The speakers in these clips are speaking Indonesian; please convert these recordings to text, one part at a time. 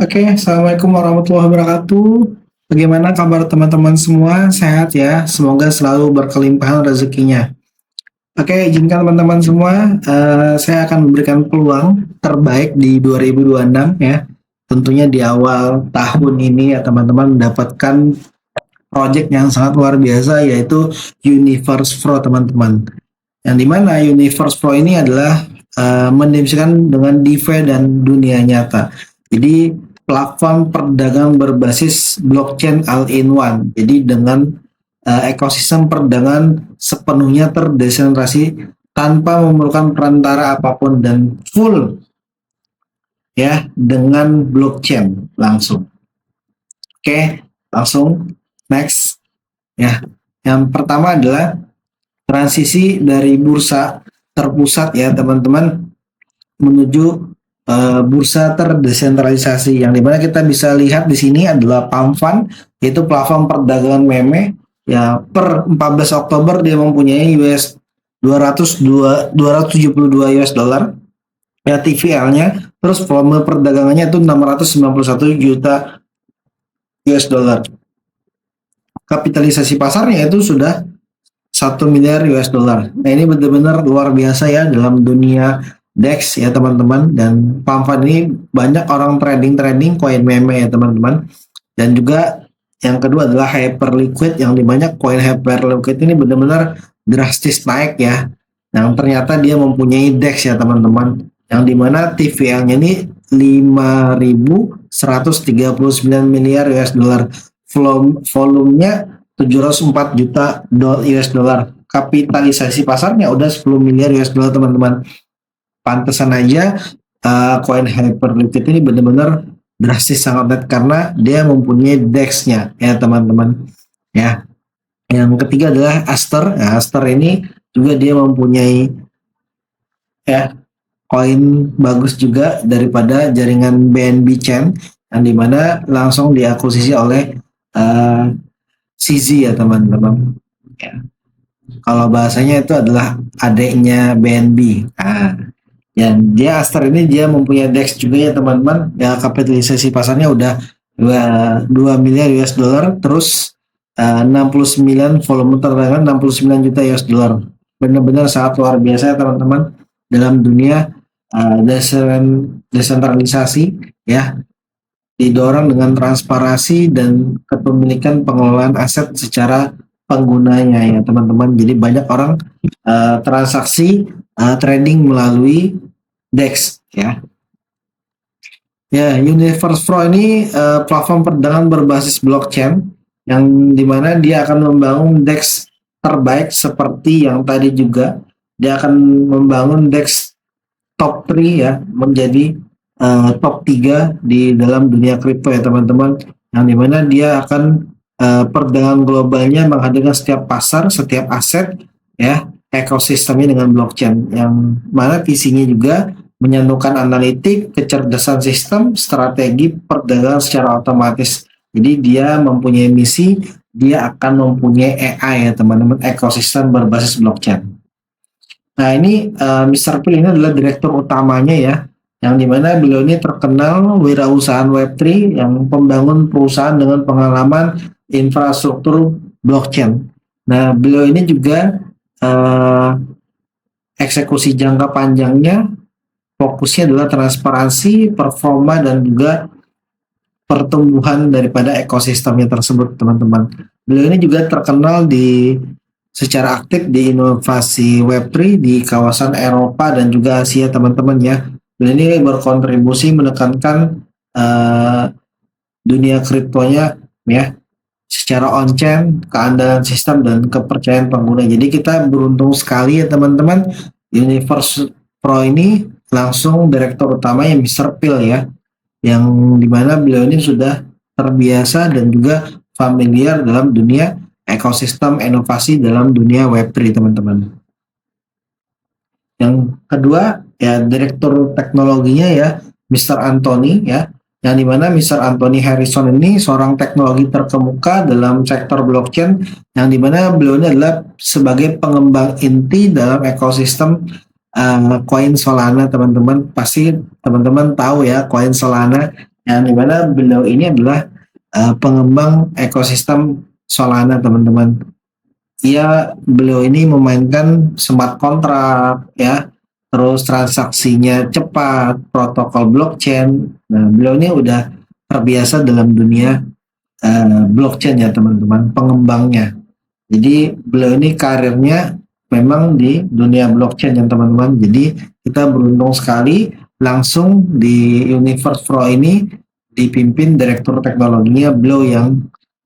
Oke, Assalamualaikum warahmatullahi wabarakatuh. Bagaimana kabar teman-teman semua? Sehat ya? Semoga selalu berkelimpahan rezekinya. Oke, izinkan teman-teman semua, saya akan memberikan peluang terbaik di 2026 ya. Tentunya di awal tahun ini ya teman-teman mendapatkan project yang sangat luar biasa yaitu Universe Pro teman-teman. Yang dimana Universe Pro ini adalah mendefinisikan dengan DeFi dan dunia nyata. Jadi platform perdagangan berbasis blockchain all-in-one. Jadi dengan ekosistem perdagangan sepenuhnya terdesentralisasi tanpa memerlukan perantara apapun dan full ya dengan blockchain langsung. Oke, langsung next ya. Yang pertama adalah transisi dari bursa terpusat ya teman-teman menuju bursa terdesentralisasi yang dimana kita bisa lihat di sini adalah Pamfan yaitu platform perdagangan meme ya per 14 Oktober dia mempunyai US 272 US dollar ya TVL-nya terus volume perdagangannya itu 691 juta US dollar kapitalisasi pasarnya itu sudah 1 miliar US dollar. Nah ini benar-benar luar biasa ya dalam dunia DEX ya teman-teman dan Pamfan ini banyak orang trading koin meme ya teman-teman dan juga yang kedua adalah hyperliquid yang dimana koin hyperliquid ini benar-benar drastis naik ya yang ternyata dia mempunyai DEX ya teman-teman yang dimana TVL-nya ini 5.139 miliar US dollar volumenya 704 juta US dollar. Kapitalisasi pasarnya udah 10 miliar US dollar teman-teman. Pantesan aja koin Hyperliquid ini benar-benar drastis sangat net karena dia mempunyai DEX-nya ya teman-teman. Ya. Yang ketiga adalah Aster. Nah, Aster ini juga dia mempunyai ya koin bagus juga daripada jaringan BNB Chain yang dimana langsung diakuisisi oleh CZ ya teman-teman. Ya. Kalau bahasanya itu adalah adiknya BNB. Dan dia Aster ini dia mempunyai DEX juga ya teman-teman. Ya kapitalisasi pasarnya udah 2 miliar US dollar. Terus 69 volume perdagangan 69 juta US dollar. Benar-benar sangat luar biasa ya teman-teman dalam dunia desentralisasi ya didorong dengan transparansi dan kepemilikan pengelolaan aset secara penggunanya ya teman-teman. Jadi banyak orang transaksi trading melalui DEX ya. Ya, Universe Pro ini platform perdagangan berbasis blockchain yang dimana dia akan membangun DEX terbaik seperti yang tadi juga dia akan membangun DEX top 3 ya menjadi top 3 di dalam dunia kripto ya teman-teman yang dimana dia akan perdagangan globalnya menghadirkan setiap pasar, setiap aset ya ekosistemnya dengan blockchain yang mana visinya juga menyatukan analitik, kecerdasan sistem, strategi perdagangan secara otomatis. Jadi dia mempunyai misi, dia akan mempunyai AI ya teman-teman, ekosistem berbasis blockchain. Nah ini Mr. Phil ini adalah direktur utamanya ya yang dimana beliau ini terkenal wirausahaan Web3 yang pembangun perusahaan dengan pengalaman infrastruktur blockchain. Nah, beliau ini juga eksekusi jangka panjangnya fokusnya adalah transparansi, performa dan juga pertumbuhan daripada ekosistemnya tersebut, teman-teman. Beliau ini juga terkenal secara aktif di inovasi Web3 di kawasan Eropa dan juga Asia, teman-teman ya. Dan ini berkontribusi menekankan dunia kriptonya ya secara on-chain, keandalan sistem dan kepercayaan pengguna. Jadi kita beruntung sekali ya teman-teman. Universe Pro ini langsung direktur utamanya Mr. Phil ya, yang dimana beliau ini sudah terbiasa dan juga familiar dalam dunia ekosistem inovasi dalam dunia Web3 teman-teman. Yang kedua ya direktur teknologinya ya Mr. Anthony ya yang dimana Mr. Anthony Harrison ini seorang teknologi terkemuka dalam sektor blockchain yang dimana beliau ini adalah sebagai pengembang inti dalam ekosistem koin Solana teman-teman. Pasti teman-teman tahu ya koin Solana yang dimana beliau ini adalah pengembang ekosistem Solana, teman-teman. Beliau ini memainkan smart contract ya, terus transaksinya cepat, protokol blockchain. Nah, beliau ini udah terbiasa dalam dunia blockchain ya, teman-teman, pengembangnya. Jadi beliau ini karirnya memang di dunia blockchain ya, teman-teman. Jadi kita beruntung sekali langsung di Universe Pro ini dipimpin direktur teknologinya beliau yang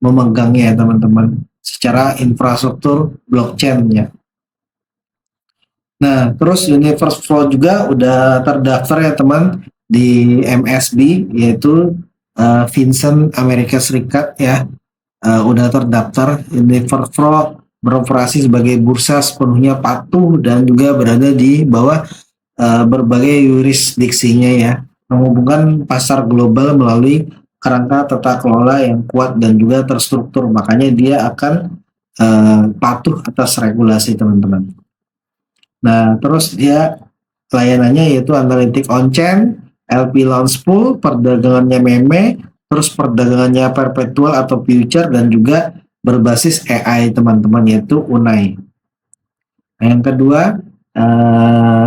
memegangnya ya, teman-teman, secara infrastruktur blockchain ya. Nah, terus Universe Pro juga udah terdaftar ya, teman, di MSB, yaitu Vincent Amerika Serikat ya. Udah terdaftar. Universe Pro beroperasi sebagai bursa sepenuhnya patuh dan juga berada di bawah berbagai yurisdiksinya ya, menghubungkan pasar global melalui kerangka tata kelola yang kuat dan juga terstruktur. Makanya dia akan patuh atas regulasi, teman-teman. Nah, terus dia layanannya yaitu analitik on-chain, LP launch pool, perdagangannya meme, terus perdagangannya perpetual atau future, dan juga berbasis AI, teman-teman, yaitu Unai. Nah, yang kedua, eh,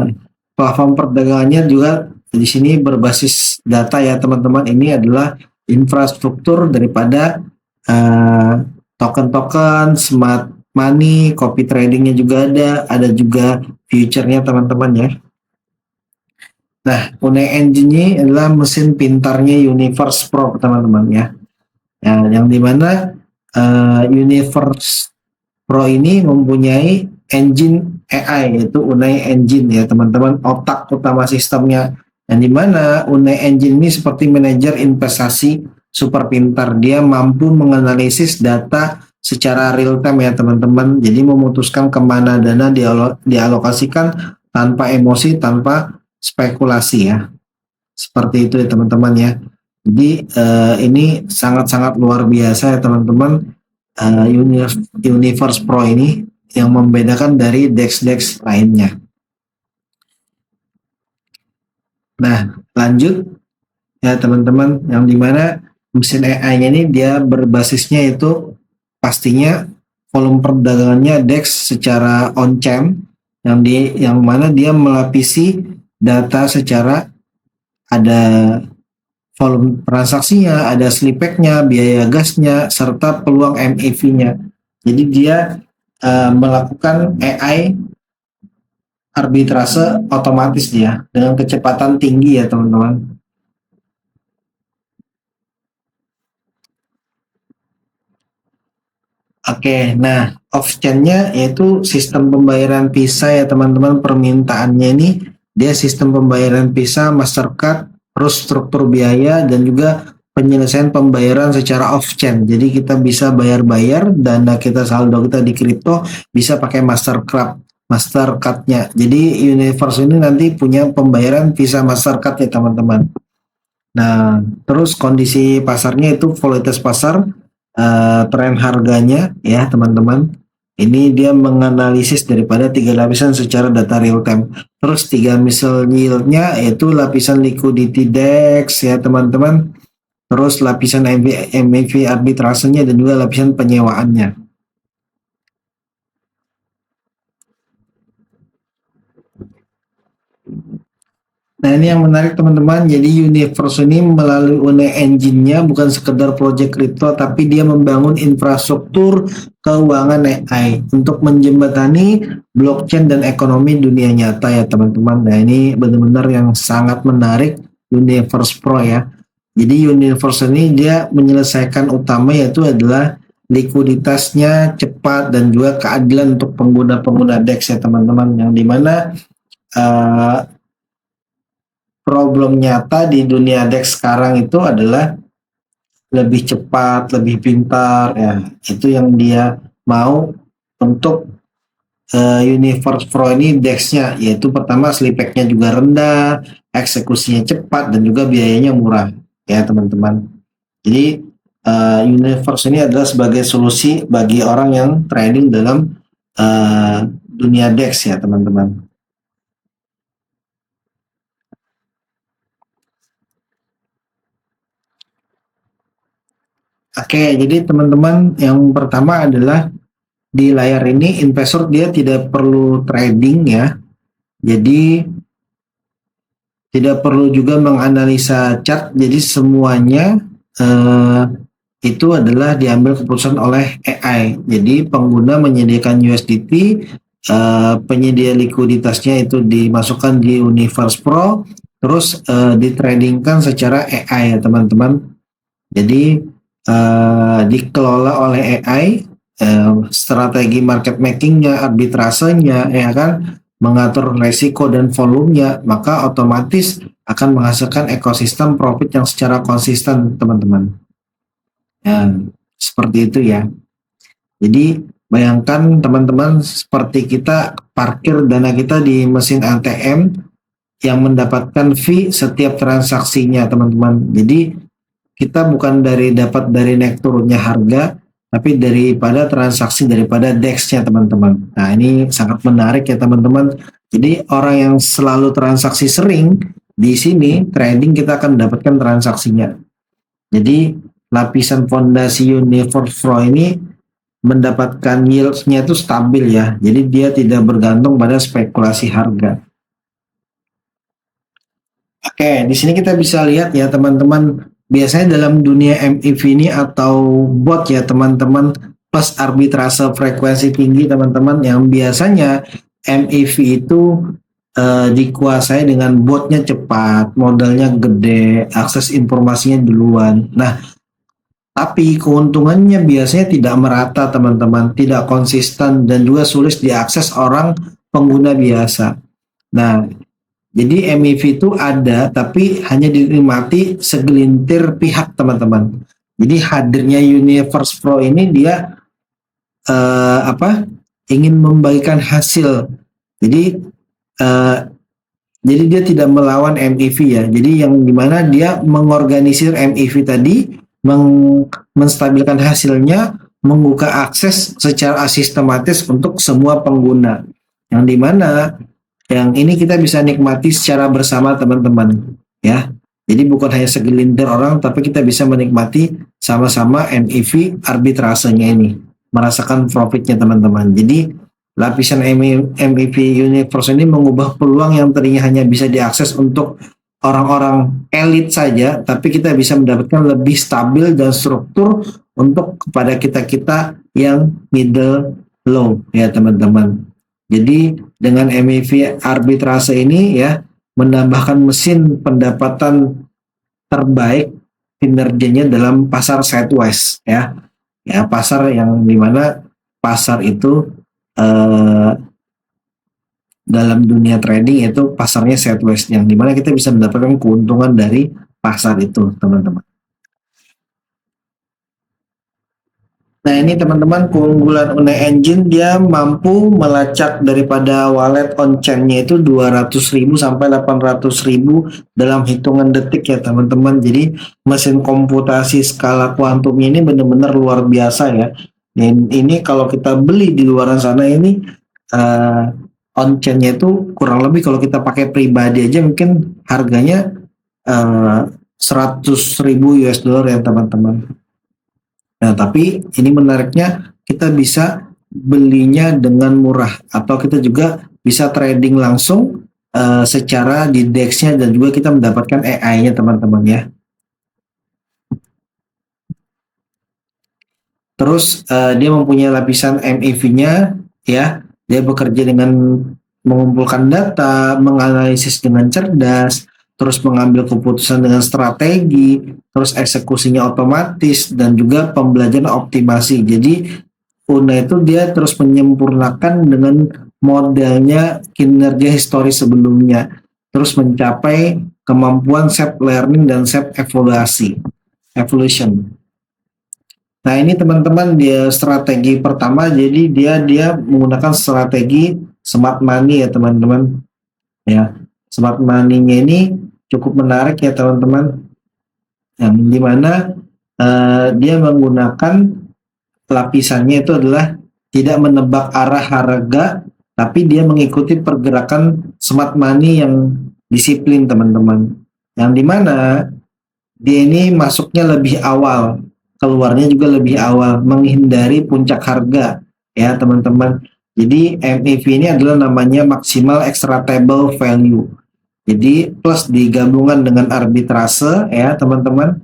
platform perdagangannya juga di sini berbasis data ya, teman-teman. Ini adalah infrastruktur daripada eh, token-token, smart money, copy tradingnya juga ada juga future-nya, teman-teman ya. Nah, Unai Engine ini adalah mesin pintarnya Universe Pro, teman-teman ya. Ya, yang dimana Universe Pro ini mempunyai engine AI, yaitu Unai Engine ya, teman-teman, otak utama sistemnya. Yang dimana Unai Engine ini seperti manajer investasi super pintar. Dia mampu menganalisis data secara real time ya, teman-teman. Jadi memutuskan kemana dana dialokasikan tanpa emosi, tanpa spekulasi ya. Seperti itu ya, teman-teman ya. Jadi ini sangat-sangat luar biasa ya, teman-teman, Universe Pro ini yang membedakan dari DEX-DEX lainnya. Nah, lanjut ya, teman-teman, yang dimana mesin AI-nya ini dia berbasisnya itu pastinya volume perdagangannya DEX secara on-chain, yang mana dia melapisi data secara ada volume transaksinya, ada slipback-nya, biaya gasnya, serta peluang MAV-nya. Jadi dia melakukan AI arbitrase otomatis dia dengan kecepatan tinggi ya, teman-teman. Oke, nah off-chain-nya yaitu sistem pembayaran Visa ya, teman-teman. Permintaannya ini dia sistem pembayaran Visa, Mastercard, terus struktur biaya dan juga penyelesaian pembayaran secara off-chain. Jadi kita bisa bayar-bayar dana kita, saldo kita di kripto bisa pakai Mastercard-nya. Jadi Universe ini nanti punya pembayaran Visa Mastercard ya, teman-teman. Nah, terus kondisi pasarnya itu volatilitas pasar, tren harganya ya, teman-teman. Ini dia menganalisis daripada tiga lapisan secara data real time. Terus tiga misal yieldnya yaitu lapisan liquidity dex ya, teman-teman. Terus lapisan MAV arbitrasenya dan juga lapisan penyewaannya. Nah, ini yang menarik, teman-teman. Jadi Universe ini melalui Unai Engine-nya bukan sekedar proyek kripto, tapi dia membangun infrastruktur keuangan AI untuk menjembatani blockchain dan ekonomi dunia nyata ya, teman-teman. Nah, ini benar-benar yang sangat menarik Universe Pro ya. Jadi Universe ini dia menyelesaikan utama yaitu adalah likuiditasnya cepat dan juga keadilan untuk pengguna-pengguna DEX ya, teman-teman. Yang dimana uh, problem nyata di dunia DEX sekarang itu adalah lebih cepat, lebih pintar ya. Itu yang dia mau untuk Universe Pro ini DEX-nya, yaitu pertama slipback-nya juga rendah, eksekusinya cepat dan juga biayanya murah ya, teman-teman. Jadi Universe ini adalah sebagai solusi bagi orang yang trading dalam dunia DEX ya, teman-teman. Oke, jadi teman-teman yang pertama adalah di layar ini investor dia tidak perlu trading ya. Jadi tidak perlu juga menganalisa chart. Jadi semuanya eh, itu adalah diambil keputusan oleh AI. Jadi pengguna menyediakan USDT, penyedia likuiditasnya itu dimasukkan di Universe Pro, terus ditradingkan secara AI ya teman-teman. Jadi dikelola oleh AI, strategi market makingnya, arbitrasenya, ya kan, mengatur resiko dan volumenya, maka otomatis akan menghasilkan ekosistem profit yang secara konsisten, teman-teman. Ya, seperti itu ya. Jadi bayangkan teman-teman seperti kita parkir dana kita di mesin ATM yang mendapatkan fee setiap transaksinya, teman-teman. Jadi kita bukan dapat dari naik turunnya harga, tapi daripada transaksi daripada DEX-nya, teman-teman. Nah, ini sangat menarik ya, teman-teman. Jadi orang yang selalu transaksi sering di sini trading kita akan mendapatkan transaksinya. Jadi lapisan fondasi Universe Pro ini mendapatkan yield-nya itu stabil ya. Jadi dia tidak bergantung pada spekulasi harga. Oke, di sini kita bisa lihat ya teman-teman, biasanya dalam dunia MAV ini atau bot ya teman-teman, plus arbitrase frekuensi tinggi teman-teman, yang biasanya MAV itu dikuasai dengan botnya cepat, modalnya gede, akses informasinya duluan. Nah, tapi keuntungannya biasanya tidak merata teman-teman, tidak konsisten dan juga sulit diakses orang pengguna biasa. Nah, jadi MIV itu ada tapi hanya dinikmati segelintir pihak teman-teman. Jadi hadirnya Universe Pro ini dia ingin membagikan hasil. Jadi eh, jadi dia tidak melawan MIV ya. Jadi yang dimana dia mengorganisir MIV tadi, menstabilkan hasilnya, membuka akses secara sistematis untuk semua pengguna. Yang dimana yang ini kita bisa nikmati secara bersama teman-teman ya. Jadi bukan hanya segelintir orang, tapi kita bisa menikmati sama-sama MIV arbitrasenya ini, merasakan profitnya teman-teman. Jadi lapisan MIV Universe ini mengubah peluang yang tadinya hanya bisa diakses untuk orang-orang elit saja, tapi kita bisa mendapatkan lebih stabil dan struktur untuk kepada kita-kita yang middle low ya teman-teman. Jadi dengan MIV arbitrase ini ya menambahkan mesin pendapatan terbaik kinerjanya dalam pasar sideways ya. Ya, pasar yang dimana pasar itu dalam dunia trading itu pasarnya sideways, yang dimana kita bisa mendapatkan keuntungan dari pasar itu teman-teman. Nah ini teman-teman keunggulan Une Engine, dia mampu melacak daripada wallet on-chain-nya itu 200.000 sampai 800.000 dalam hitungan detik ya teman-teman. Jadi mesin komputasi skala kuantumnya ini benar-benar luar biasa ya. Dan ini kalau kita beli di luar sana ini on-chain-nya itu kurang lebih kalau kita pakai pribadi aja mungkin harganya 100.000 US dollar ya teman-teman. Nah, tapi ini menariknya kita bisa belinya dengan murah atau kita juga bisa trading langsung secara di DEX-nya dan juga kita mendapatkan AI-nya teman-teman ya. Terus dia mempunyai lapisan MAV-nya ya. Dia bekerja dengan mengumpulkan data, menganalisis dengan cerdas, terus mengambil keputusan dengan strategi, terus eksekusinya otomatis, dan juga pembelajaran optimasi. Jadi Una itu dia terus menyempurnakan dengan modelnya kinerja historis sebelumnya, terus mencapai kemampuan self learning dan self evolution. Nah ini teman-teman dia strategi pertama, jadi dia menggunakan strategi smart money ya teman-teman ya. Smart money-nya ini cukup menarik ya teman-teman, yang dimana dia menggunakan lapisannya itu adalah tidak menebak arah harga, tapi dia mengikuti pergerakan smart money yang disiplin teman-teman, yang dimana dia ini masuknya lebih awal keluarnya juga lebih awal, menghindari puncak harga ya teman-teman. Jadi MAV ini adalah namanya maksimal extractable value. Jadi plus digabungan dengan arbitrase ya teman-teman,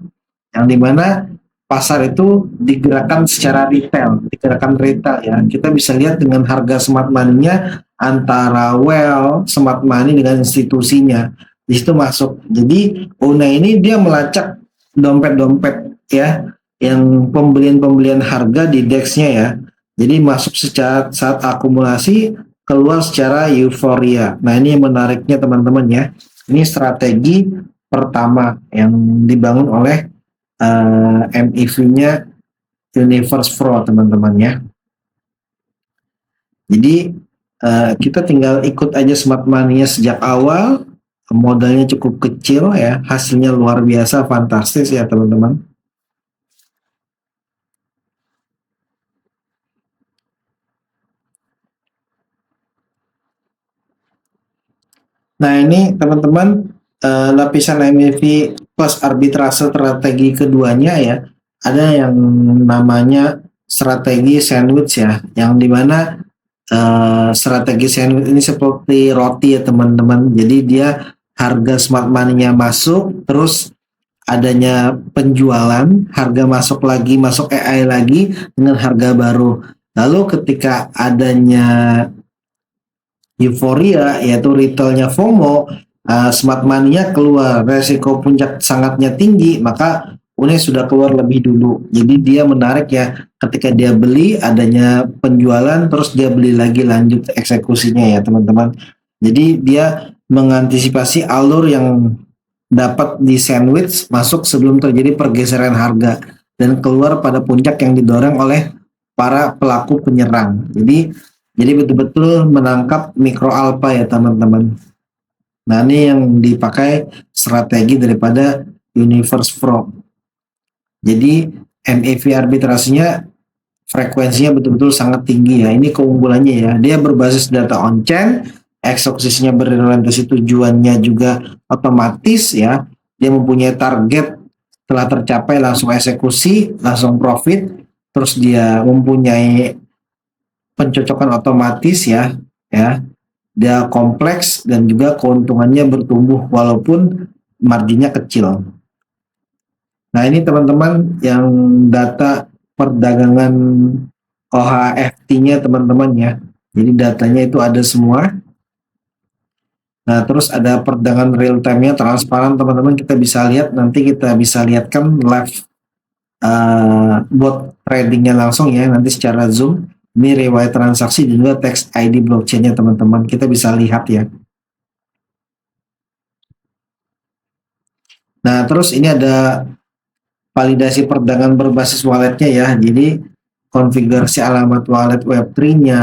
yang dimana pasar itu digerakkan secara retail, digerakkan retail ya. Kita bisa lihat dengan harga smart money-nya antara well smart money dengan institusinya. Di situ masuk. Jadi Una ini dia melacak dompet-dompet ya, yang pembelian-pembelian harga di DEX-nya ya. Jadi masuk secara saat akumulasi, keluar secara euforia. Nah ini yang menariknya teman-teman ya. Ini strategi pertama yang dibangun oleh MEV-nya Universe Pro teman-teman ya. Jadi kita tinggal ikut aja smart money-nya sejak awal, modalnya cukup kecil ya, hasilnya luar biasa fantastis ya teman-teman. Nah ini teman-teman, lapisan MEV plus arbitrase strategi keduanya ya, ada yang namanya strategi sandwich ya, yang dimana strategi sandwich ini seperti roti ya teman-teman. Jadi dia harga smart money-nya masuk, terus adanya penjualan, harga masuk lagi, masuk AI lagi dengan harga baru. Lalu ketika adanya euforia yaitu retailnya FOMO, smart money-nya keluar, resiko puncak sangatnya tinggi, maka Une sudah keluar lebih dulu. Jadi dia menarik ya, ketika dia beli adanya penjualan, terus dia beli lagi lanjut eksekusinya ya teman-teman. Jadi dia mengantisipasi alur yang dapat di sandwich masuk sebelum terjadi pergeseran harga dan keluar pada puncak yang didorong oleh para pelaku penyerang. Jadi betul-betul menangkap mikro alpha ya teman-teman. Nah ini yang dipakai strategi daripada Universe Pro. Jadi MAV arbitrasinya frekuensinya betul-betul sangat tinggi ya. Ini keunggulannya ya. Dia berbasis data on-chain, eksekusinya berorientasi tujuannya juga otomatis ya. Dia mempunyai target telah tercapai langsung eksekusi, langsung profit. Terus dia mempunyai pencocokan otomatis ya. Dia kompleks dan juga keuntungannya bertumbuh walaupun marginnya kecil. Nah ini teman-teman yang data perdagangan OHFT-nya teman-teman ya. Jadi datanya itu ada semua. Nah terus ada perdagangan real time-nya transparan teman-teman, kita bisa lihat, nanti kita bisa lihatkan live bot tradingnya langsung ya, nanti secara zoom. Ini riwayat transaksi dan juga text ID blockchain-nya teman-teman, kita bisa lihat ya. Nah terus ini ada validasi perdagangan berbasis walletnya ya. Jadi konfigurasi alamat wallet Web3-nya,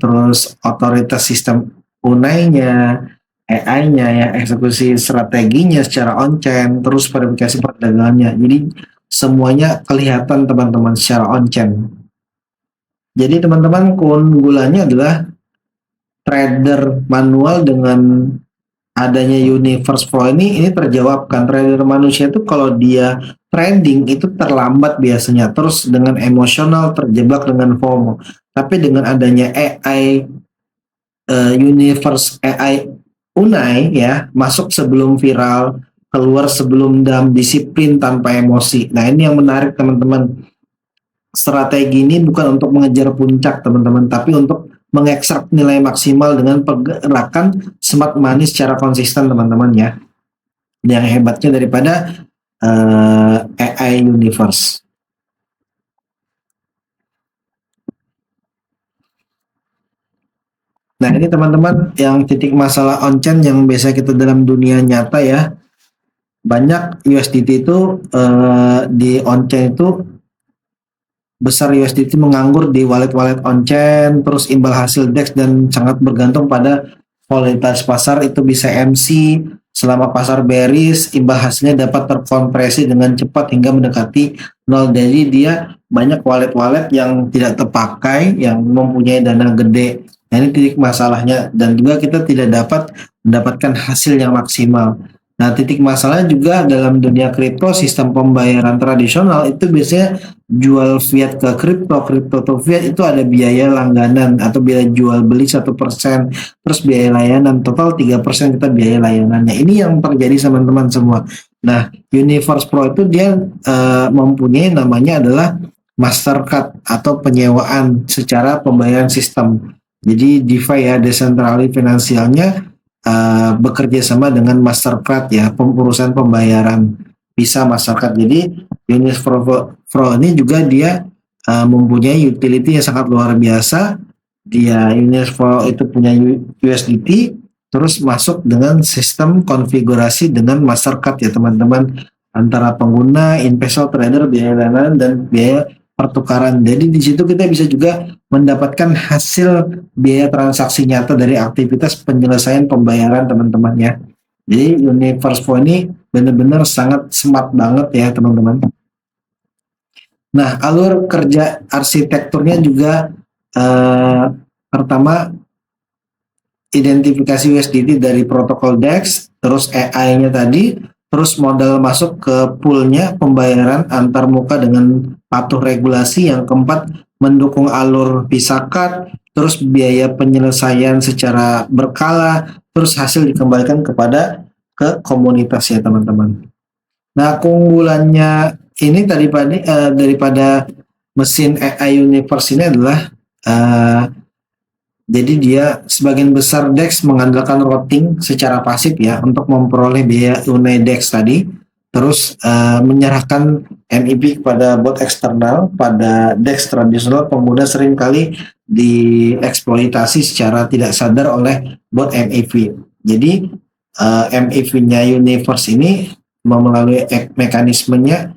terus otoritas sistem UNAI-nya, AI-nya ya, eksekusi strateginya secara on-chain, terus verifikasi perdagangannya. Jadi semuanya kelihatan teman-teman secara on-chain. Jadi teman-teman keunggulannya adalah trader manual dengan adanya Universe Pro ini terjawabkan. Trader manusia itu kalau dia trading itu terlambat biasanya, terus dengan emosional terjebak dengan FOMO. Tapi dengan adanya AI Universe AI Unai ya, masuk sebelum viral, keluar sebelum dalam disiplin tanpa emosi. Nah ini yang menarik teman-teman. Strategi ini bukan untuk mengejar puncak teman-teman, tapi untuk mengekstrak nilai maksimal dengan pergerakan smart money secara konsisten teman-teman ya. Yang hebatnya daripada AI Universe. Nah ini teman-teman yang titik masalah on-chain yang biasa kita dalam dunia nyata ya. Banyak USDT itu di on-chain itu besar, USDT menganggur di wallet-wallet on-chain, terus imbal hasil DEX dan sangat bergantung pada volatilitas pasar. Itu bisa MC selama pasar bearish, imbal hasilnya dapat terkompresi dengan cepat hingga mendekati nol. Jadi dia banyak wallet-wallet yang tidak terpakai, yang mempunyai dana gede. Nah, ini titik masalahnya, dan juga kita tidak dapat mendapatkan hasil yang maksimal. Nah, titik masalah juga dalam dunia kripto, sistem pembayaran tradisional itu biasanya jual fiat ke kripto, kripto ke fiat itu ada biaya langganan atau biaya jual beli 1%, terus biaya layanan total 3% kita biaya layanannya. Ini yang terjadi sama teman-teman semua. Nah, Universe Pro itu dia mempunyai namanya adalah Mastercard atau penyewaan secara pembayaran sistem. Jadi DeFi ya, decentralized finansialnya bekerja sama dengan Mastercard ya, urusan pembayaran Visa Mastercard. Jadi Universe Pro ini juga dia mempunyai utility yang sangat luar biasa. Dia Universe Pro itu punya USDT, terus masuk dengan sistem konfigurasi dengan Mastercard ya teman-teman, antara pengguna, investor, trader, biaya layanan dan biaya pertukaran. Jadi di situ kita bisa juga mendapatkan hasil biaya transaksi nyata dari aktivitas penyelesaian pembayaran teman-teman ya. Jadi Universe Pro ini benar-benar sangat smart banget ya teman-teman. Nah, alur kerja arsitekturnya juga pertama identifikasi USDT dari protokol DEX, terus AI-nya tadi, terus modal masuk ke poolnya pembayaran antar muka dengan patuh regulasi. Yang keempat, mendukung alur Visa Card, terus biaya penyelesaian secara berkala, terus hasil dikembalikan ke komunitas ya teman-teman. Nah, keunggulannya ini daripada mesin AI Universe ini adalah jadi dia sebagian besar DEX mengandalkan routing secara pasif ya untuk memperoleh biaya tunai DEX tadi, terus menyerahkan MEV kepada bot eksternal. Pada DEX tradisional, pengguna seringkali dieksploitasi secara tidak sadar oleh bot MEV. Jadi MEV-nya Universe ini melalui mekanismenya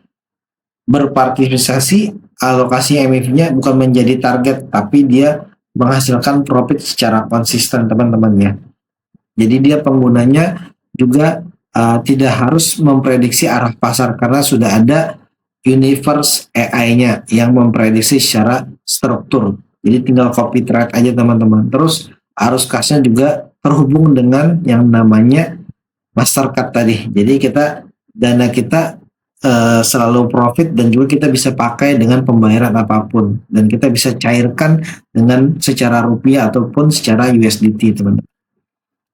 berpartisipasi, alokasi MEV-nya bukan menjadi target, tapi dia menghasilkan profit secara konsisten teman-teman ya. Jadi dia penggunanya juga tidak harus memprediksi arah pasar karena sudah ada Universe AI-nya yang memprediksi secara struktur. Jadi tinggal copy trade aja teman-teman. Terus arus kasnya juga terhubung dengan yang namanya Mastercard tadi. Jadi dana kita selalu profit dan juga kita bisa pakai dengan pembayaran apapun dan kita bisa cairkan dengan secara rupiah ataupun secara USDT teman-teman.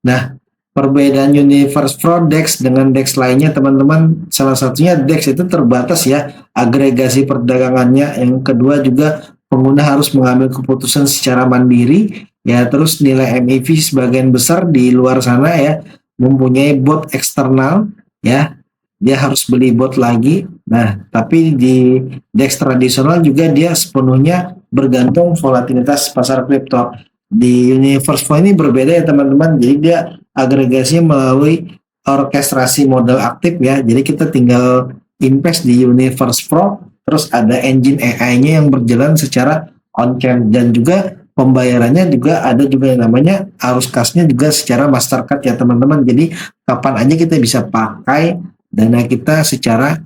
Nah, perbedaan Universe Pro DEX dengan DEX lainnya teman-teman, salah satunya DEX itu terbatas ya agregasi perdagangannya. Yang kedua juga pengguna harus mengambil keputusan secara mandiri ya. Terus nilai MEV sebagian besar di luar sana ya mempunyai bot eksternal ya, dia harus beli bot lagi. Nah, tapi di DEX tradisional juga dia sepenuhnya bergantung volatilitas pasar kripto. Di Universe Pro ini berbeda ya teman-teman. Jadi dia agregasinya melalui orkestrasi modal aktif ya. Jadi kita tinggal invest di Universe Pro, terus ada engine AI-nya yang berjalan secara on-chain dan juga pembayarannya juga ada juga yang namanya arus kasnya juga secara Mastercard ya teman-teman. Jadi kapan aja kita bisa pakai dana kita secara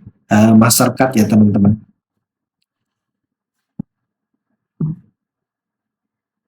Mastercard ya teman-teman.